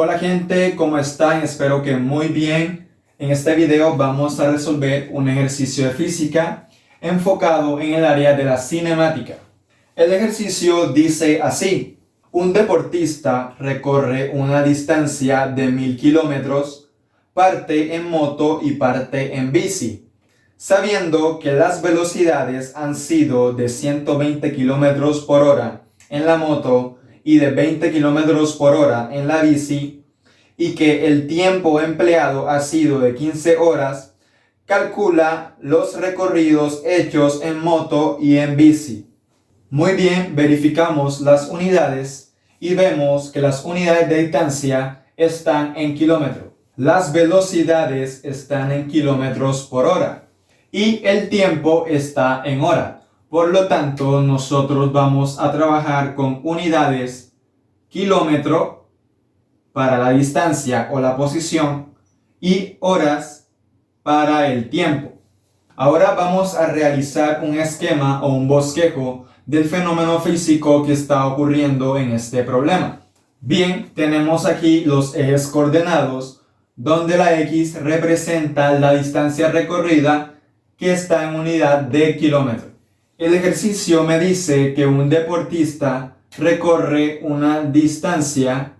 Hola gente, ¿cómo están? Espero que muy bien. En este video vamos a resolver un ejercicio de física enfocado en el área de la cinemática. El ejercicio dice así: un deportista recorre una distancia de 1000 kilómetros, parte en moto y parte en bici. Sabiendo que las velocidades han sido de 120 kilómetros por hora en la moto y de 20 kilómetros por hora en la bici, y que el tiempo empleado ha sido de 15 horas, calcula los recorridos hechos en moto y en bici. Muy bien, verificamos las unidades y vemos que las unidades de distancia están en kilómetros. Las velocidades están en kilómetros por hora y el tiempo está en hora. Por lo tanto, nosotros vamos a trabajar con unidades kilómetro para la distancia o la posición y horas para el tiempo. Ahora vamos a realizar un esquema o un bosquejo del fenómeno físico que está ocurriendo en este problema. Bien, tenemos aquí los ejes coordenados, donde la X representa la distancia recorrida, que está en unidad de kilómetro. El ejercicio me dice que un deportista recorre una distancia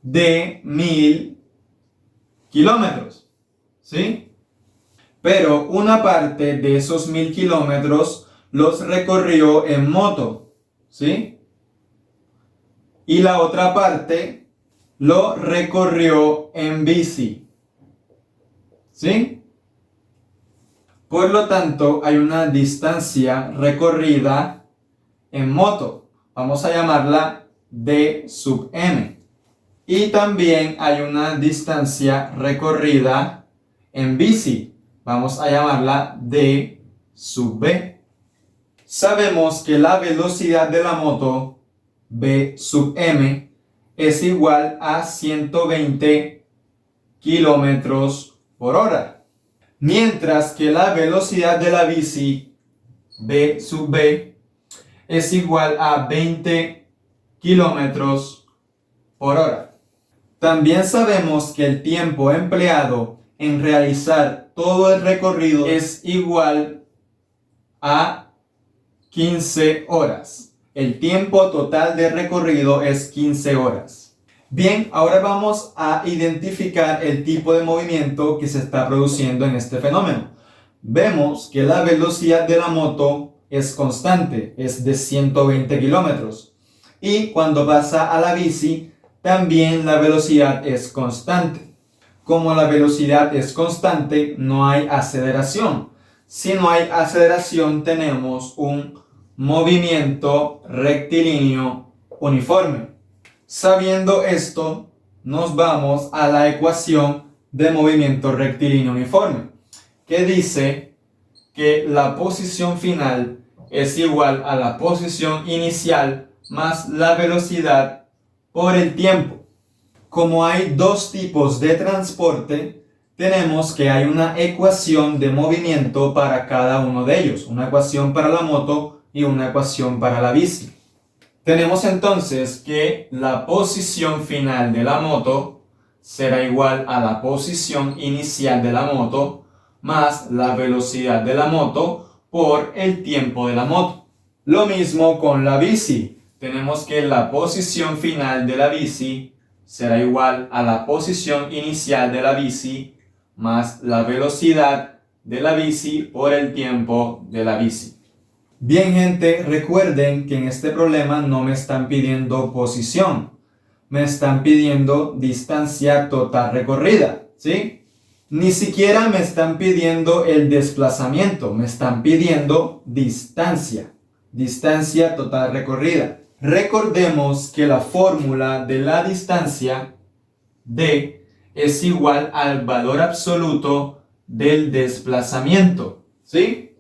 de 1000 kilómetros, ¿sí? Pero una parte de esos 1000 kilómetros los recorrió en moto, ¿sí? Y la otra parte lo recorrió en bici, ¿sí? Por lo tanto, hay una distancia recorrida en moto. Vamos a llamarla D sub M. Y también hay una distancia recorrida en bici. Vamos a llamarla D sub B. Sabemos que la velocidad de la moto, B sub M, es igual a 120 kilómetros por hora. Mientras que la velocidad de la bici, B sub B, es igual a 20 kilómetros por hora. También sabemos que el tiempo empleado en realizar todo el recorrido es igual a 15 horas. El tiempo total de recorrido es 15 horas. Bien, ahora vamos a identificar el tipo de movimiento que se está produciendo en este fenómeno. Vemos que la velocidad de la moto es constante, es de 120 kilómetros. Y cuando pasa a la bici, también la velocidad es constante. Como la velocidad es constante, no hay aceleración. Si no hay aceleración, tenemos un movimiento rectilíneo uniforme. Sabiendo esto, nos vamos a la ecuación de movimiento rectilíneo uniforme, que dice que la posición final es igual a la posición inicial más la velocidad por el tiempo. Como hay dos tipos de transporte, tenemos que hay una ecuación de movimiento para cada uno de ellos, una ecuación para la moto y una ecuación para la bici. Tenemos entonces que la posición final de la moto será igual a la posición inicial de la moto más la velocidad de la moto por el tiempo de la moto. Lo mismo con la bici. Tenemos que la posición final de la bici será igual a la posición inicial de la bici más la velocidad de la bici por el tiempo de la bici. Bien gente, recuerden que en este problema no me están pidiendo posición, me están pidiendo distancia total recorrida, ¿sí? Ni siquiera me están pidiendo el desplazamiento, me están pidiendo distancia total recorrida. Recordemos que la fórmula de la distancia D es igual al valor absoluto del desplazamiento, ¿sí?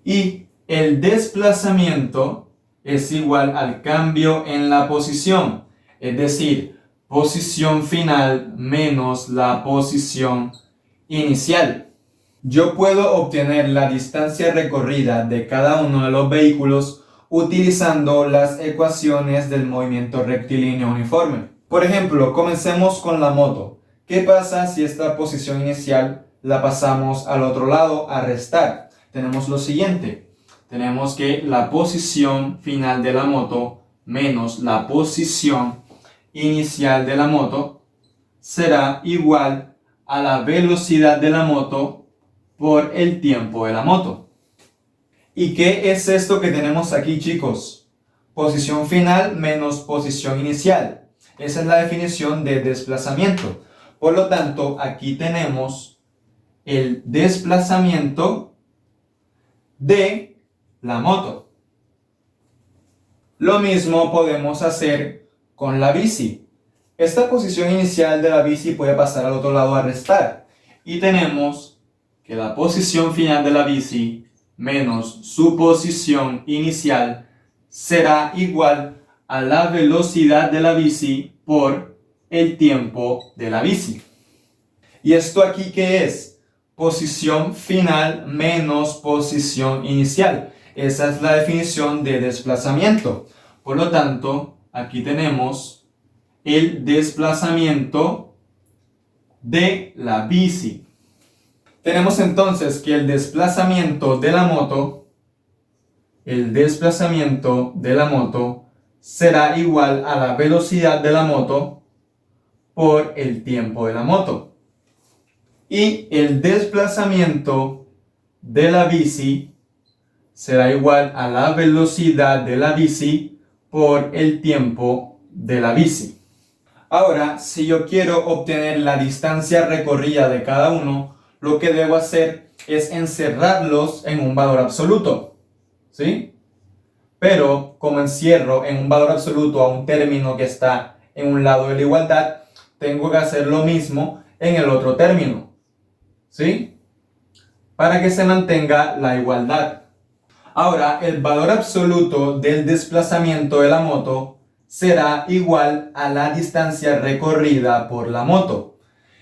Y el desplazamiento es igual al cambio en la posición, es decir, posición final menos la posición inicial. Yo puedo obtener la distancia recorrida de cada uno de los vehículos utilizando las ecuaciones del movimiento rectilíneo uniforme. Por ejemplo, comencemos con la moto. ¿Qué pasa si esta posición inicial la pasamos al otro lado a restar? Tenemos lo siguiente. Tenemos que la posición final de la moto menos la posición inicial de la moto será igual a la velocidad de la moto por el tiempo de la moto. ¿Y qué es esto que tenemos aquí, chicos? Posición final menos posición inicial. Esa es la definición de desplazamiento. Por lo tanto, aquí tenemos el desplazamiento de la moto. Lo mismo podemos hacer con la bici. Esta posición inicial de la bici puede pasar al otro lado a restar. Y tenemos que la posición final de la bici menos su posición inicial será igual a la velocidad de la bici por el tiempo de la bici. ¿Y esto aquí qué es? Posición final menos posición inicial. Esa es la definición de desplazamiento. Por lo tanto, aquí tenemos el desplazamiento de la bici. Tenemos entonces que el desplazamiento de la moto será igual a la velocidad de la moto por el tiempo de la moto. Y el desplazamiento de la bici será igual a la velocidad de la bici por el tiempo de la bici. Ahora, si yo quiero obtener la distancia recorrida de cada uno, lo que debo hacer es encerrarlos en un valor absoluto, ¿sí? Pero como encierro en un valor absoluto a un término que está en un lado de la igualdad, tengo que hacer lo mismo en el otro término, ¿sí? Para que se mantenga la igualdad. Ahora, el valor absoluto del desplazamiento de la moto será igual a la distancia recorrida por la moto.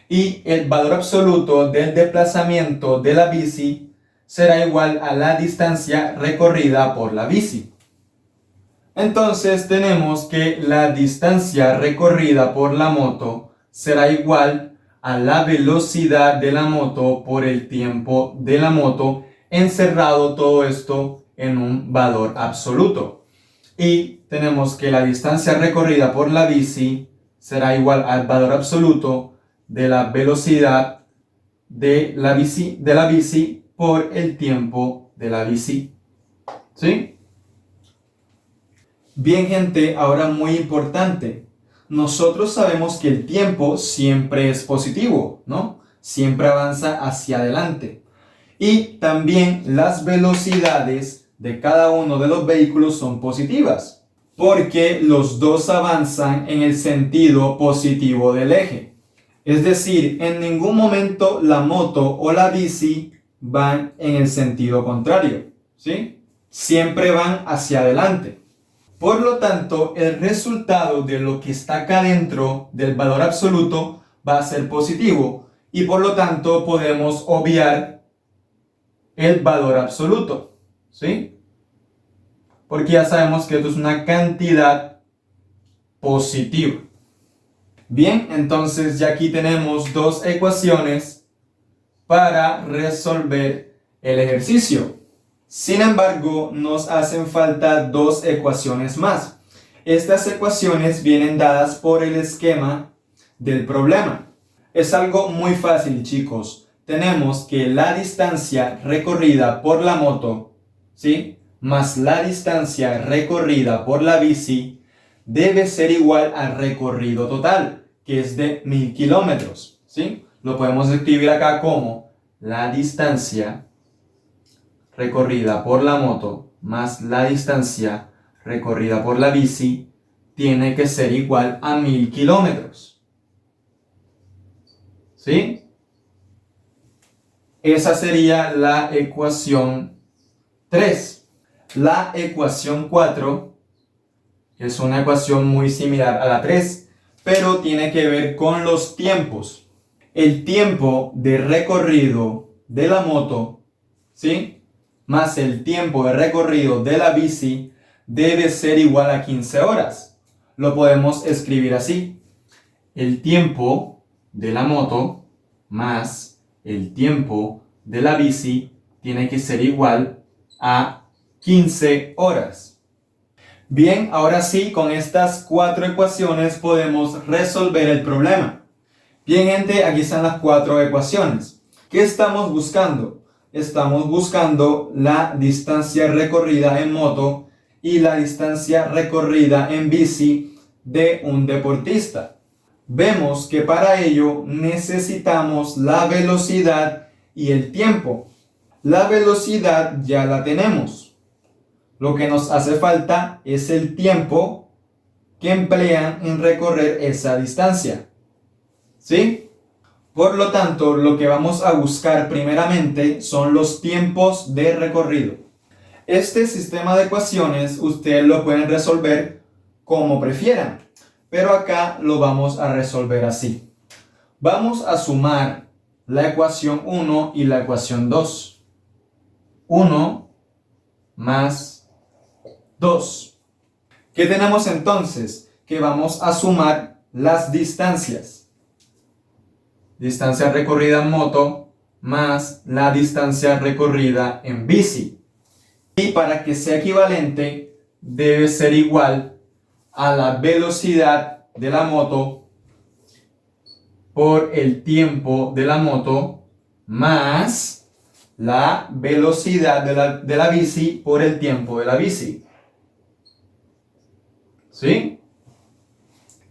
Y el valor absoluto del desplazamiento de la bici será igual a la distancia recorrida por la bici. Entonces tenemos que la distancia recorrida por la moto será igual a la velocidad de la moto por el tiempo de la moto, encerrado todo esto en un valor absoluto. Y tenemos que la distancia recorrida por la bici será igual al valor absoluto de la velocidad de la bici por el tiempo de la bici. ¿Sí? Bien, gente, ahora muy importante. Nosotros sabemos que el tiempo siempre es positivo, ¿no? Siempre avanza hacia adelante. Y también las velocidades de cada uno de los vehículos son positivas, porque los dos avanzan en el sentido positivo del eje. Es decir, en ningún momento la moto o la bici van en el sentido contrario, ¿sí? Siempre van hacia adelante. Por lo tanto, el resultado de lo que está acá dentro del valor absoluto va a ser positivo y por lo tanto podemos obviar el valor absoluto, ¿sí? Porque ya sabemos que esto es una cantidad positiva. Bien, entonces ya aquí tenemos dos ecuaciones para resolver el ejercicio. Sin embargo, nos hacen falta dos ecuaciones más. Estas ecuaciones vienen dadas por el esquema del problema. Es algo muy fácil, chicos. Tenemos que la distancia recorrida por la moto, ¿sí?, más la distancia recorrida por la bici debe ser igual al recorrido total, que es de 1000 kilómetros, ¿sí? Lo podemos escribir acá como la distancia recorrida por la moto más la distancia recorrida por la bici tiene que ser igual a 1000 kilómetros. ¿Sí? Esa sería la ecuación 3. La ecuación 4 es una ecuación muy similar a la 3, pero tiene que ver con los tiempos. El tiempo de recorrido de la moto, ¿sí?, más el tiempo de recorrido de la bici debe ser igual a 15 horas. Lo podemos escribir así. el tiempo de la moto más el tiempo de la bici tiene que ser igual a 15 horas. Bien, ahora sí, con estas 4 ecuaciones podemos resolver el problema. Bien, gente, aquí están las 4 ecuaciones. ¿Qué estamos buscando? Estamos buscando la distancia recorrida en moto y la distancia recorrida en bici de un deportista. Vemos que para ello necesitamos la velocidad y el tiempo. La velocidad ya la tenemos. Lo que nos hace falta es el tiempo que emplean en recorrer esa distancia. ¿Sí? Por lo tanto, lo que vamos a buscar primeramente son los tiempos de recorrido. Este sistema de ecuaciones ustedes lo pueden resolver como prefieran, pero acá lo vamos a resolver así. Vamos a sumar la ecuación 1 y la ecuación 2. 1 más 2. ¿Qué tenemos entonces? Que vamos a sumar las distancias. Distancia recorrida en moto más la distancia recorrida en bici. Y para que sea equivalente, debe ser igual a la velocidad de la moto por el tiempo de la moto más la velocidad de la bici por el tiempo de la bici. ¿Sí?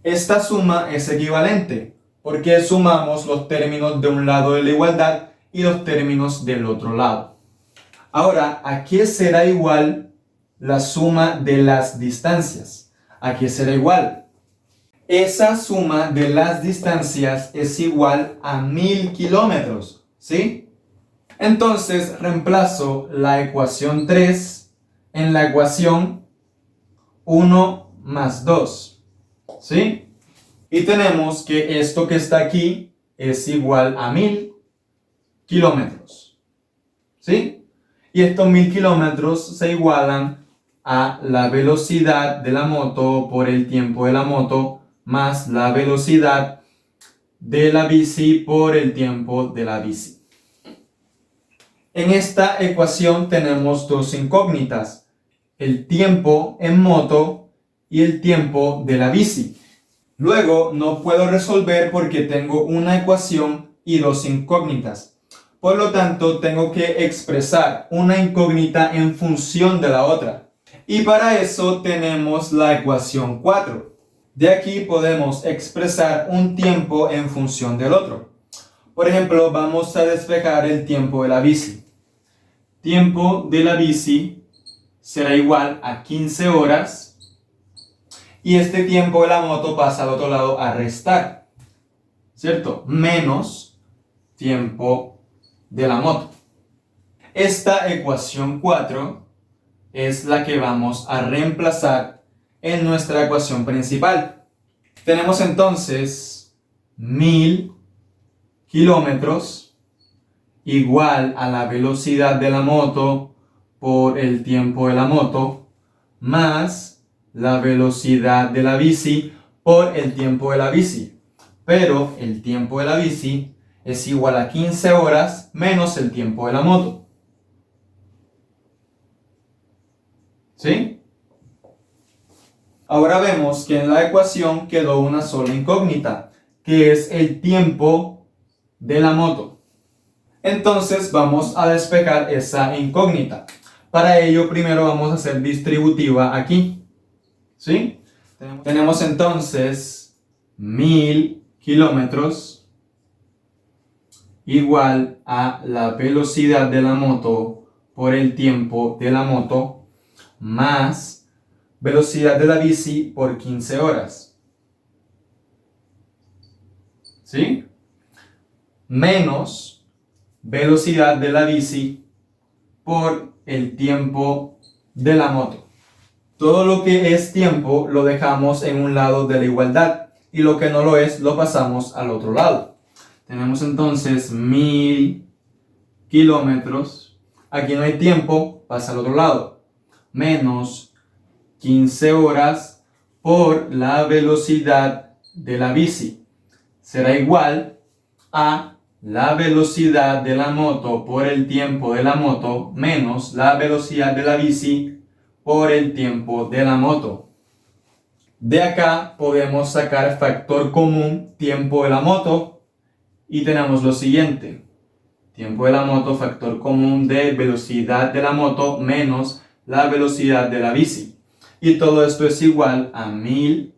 Esta suma es equivalente porque sumamos los términos de un lado de la igualdad y los términos del otro lado. Ahora, ¿a qué será igual la suma de las distancias? ¿A qué será igual? Esa suma de las distancias es igual a 1000 kilómetros, ¿sí? Entonces reemplazo la ecuación 3 en la ecuación 1 más 2, ¿sí? Y tenemos que esto que está aquí es igual a 1000 kilómetros, ¿sí? Y estos 1000 kilómetros se igualan a la velocidad de la moto por el tiempo de la moto más la velocidad de la bici por el tiempo de la bici. En esta ecuación tenemos dos incógnitas, el tiempo en moto y el tiempo de la bici. Luego no puedo resolver porque tengo una ecuación y dos incógnitas. Por lo tanto, tengo que expresar una incógnita en función de la otra. Y para eso tenemos la ecuación 4. De aquí podemos expresar un tiempo en función del otro. Por ejemplo, vamos a despejar el tiempo de la bici. Tiempo de la bici será igual a 15 horas. Y este tiempo de la moto pasa al otro lado a restar, ¿cierto? Menos tiempo de la moto. Esta ecuación 4 es la que vamos a reemplazar en nuestra ecuación principal. Tenemos entonces 1000 kilómetros igual a la velocidad de la moto por el tiempo de la moto más la velocidad de la bici por el tiempo de la bici. Pero el tiempo de la bici es igual a 15 horas menos el tiempo de la moto. ¿Sí? Ahora vemos que en la ecuación quedó una sola incógnita, que es el tiempo de la moto. Entonces vamos a despejar esa incógnita. Para ello primero vamos a hacer distributiva aquí. ¿Sí? Tenemos entonces 1000 kilómetros igual a la velocidad de la moto por el tiempo de la moto más velocidad de la bici por 15 horas. ¿Sí? Menos velocidad de la bici por el tiempo de la moto. Todo lo que es tiempo lo dejamos en un lado de la igualdad y lo que no lo es lo pasamos al otro lado. Tenemos entonces 1000 kilómetros. Aquí no hay tiempo, pasa al otro lado. Menos 15 horas por la velocidad de la bici. será igual a la velocidad de la moto por el tiempo de la moto menos la velocidad de la bici por el tiempo de la moto. De acá podemos sacar factor común tiempo de la moto y tenemos lo siguiente. Tiempo de la moto, factor común de velocidad de la moto menos la velocidad de la bici. Y todo esto es igual a 1000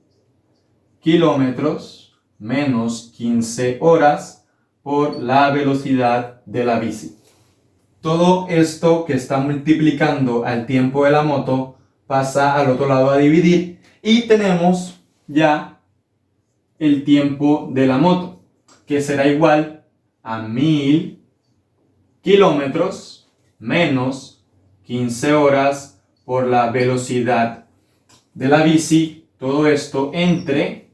kilómetros menos 15 horas por la velocidad de la bici. Todo esto que está multiplicando al tiempo de la moto pasa al otro lado a dividir y tenemos ya el tiempo de la moto, que será igual a 1000 kilómetros menos 15 horas por la velocidad de la bici. Todo esto entre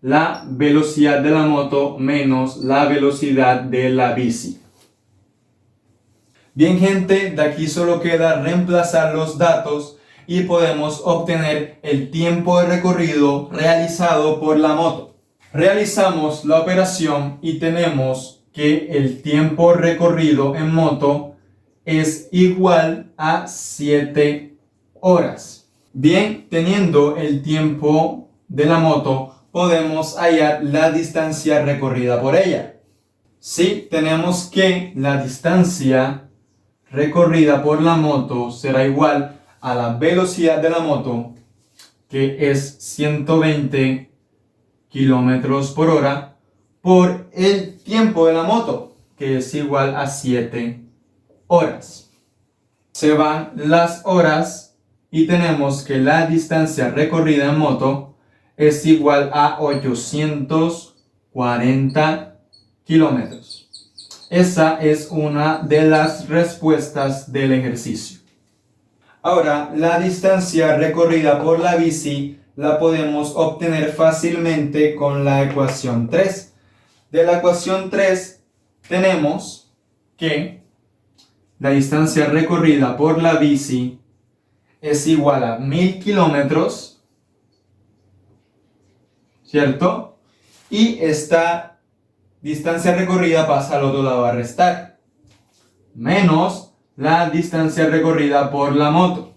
la velocidad de la moto menos la velocidad de la bici. Bien gente, de aquí solo queda reemplazar los datos y podemos obtener el tiempo de recorrido realizado por la moto. Realizamos la operación y tenemos que el tiempo recorrido en moto es igual a 7 horas. Bien, teniendo el tiempo de la moto, podemos hallar la distancia recorrida por ella. Si tenemos que la distancia recorrida por la moto será igual a la velocidad de la moto, que es 120 kilómetros por hora, por el tiempo de la moto, que es igual a 7 horas. Se van las horas y tenemos que la distancia recorrida en moto es igual a 840 kilómetros. Esa es una de las respuestas del ejercicio. Ahora, la distancia recorrida por la bici la podemos obtener fácilmente con la ecuación 3. De la ecuación 3 tenemos que la distancia recorrida por la bici es igual a 1000 kilómetros, ¿cierto? Y esta distancia recorrida pasa al otro lado a restar, menos la distancia recorrida por la moto.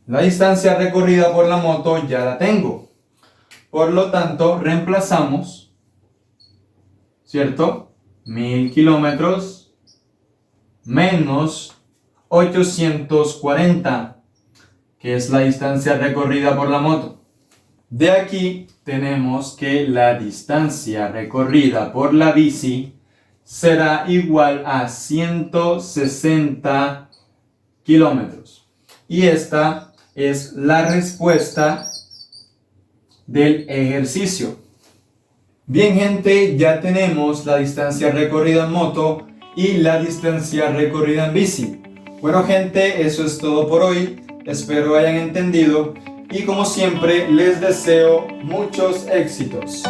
La distancia recorrida por la moto ya la tengo. Por lo tanto, reemplazamos, ¿cierto? 1000 kilómetros menos 840, que es la distancia recorrida por la moto. De aquí tenemos que la distancia recorrida por la bici será igual a 160 kilómetros. Y esta es la respuesta del ejercicio. Bien gente, ya tenemos la distancia recorrida en moto y la distancia recorrida en bici. Bueno gente, eso es todo por hoy. Espero hayan entendido y como siempre les deseo muchos éxitos.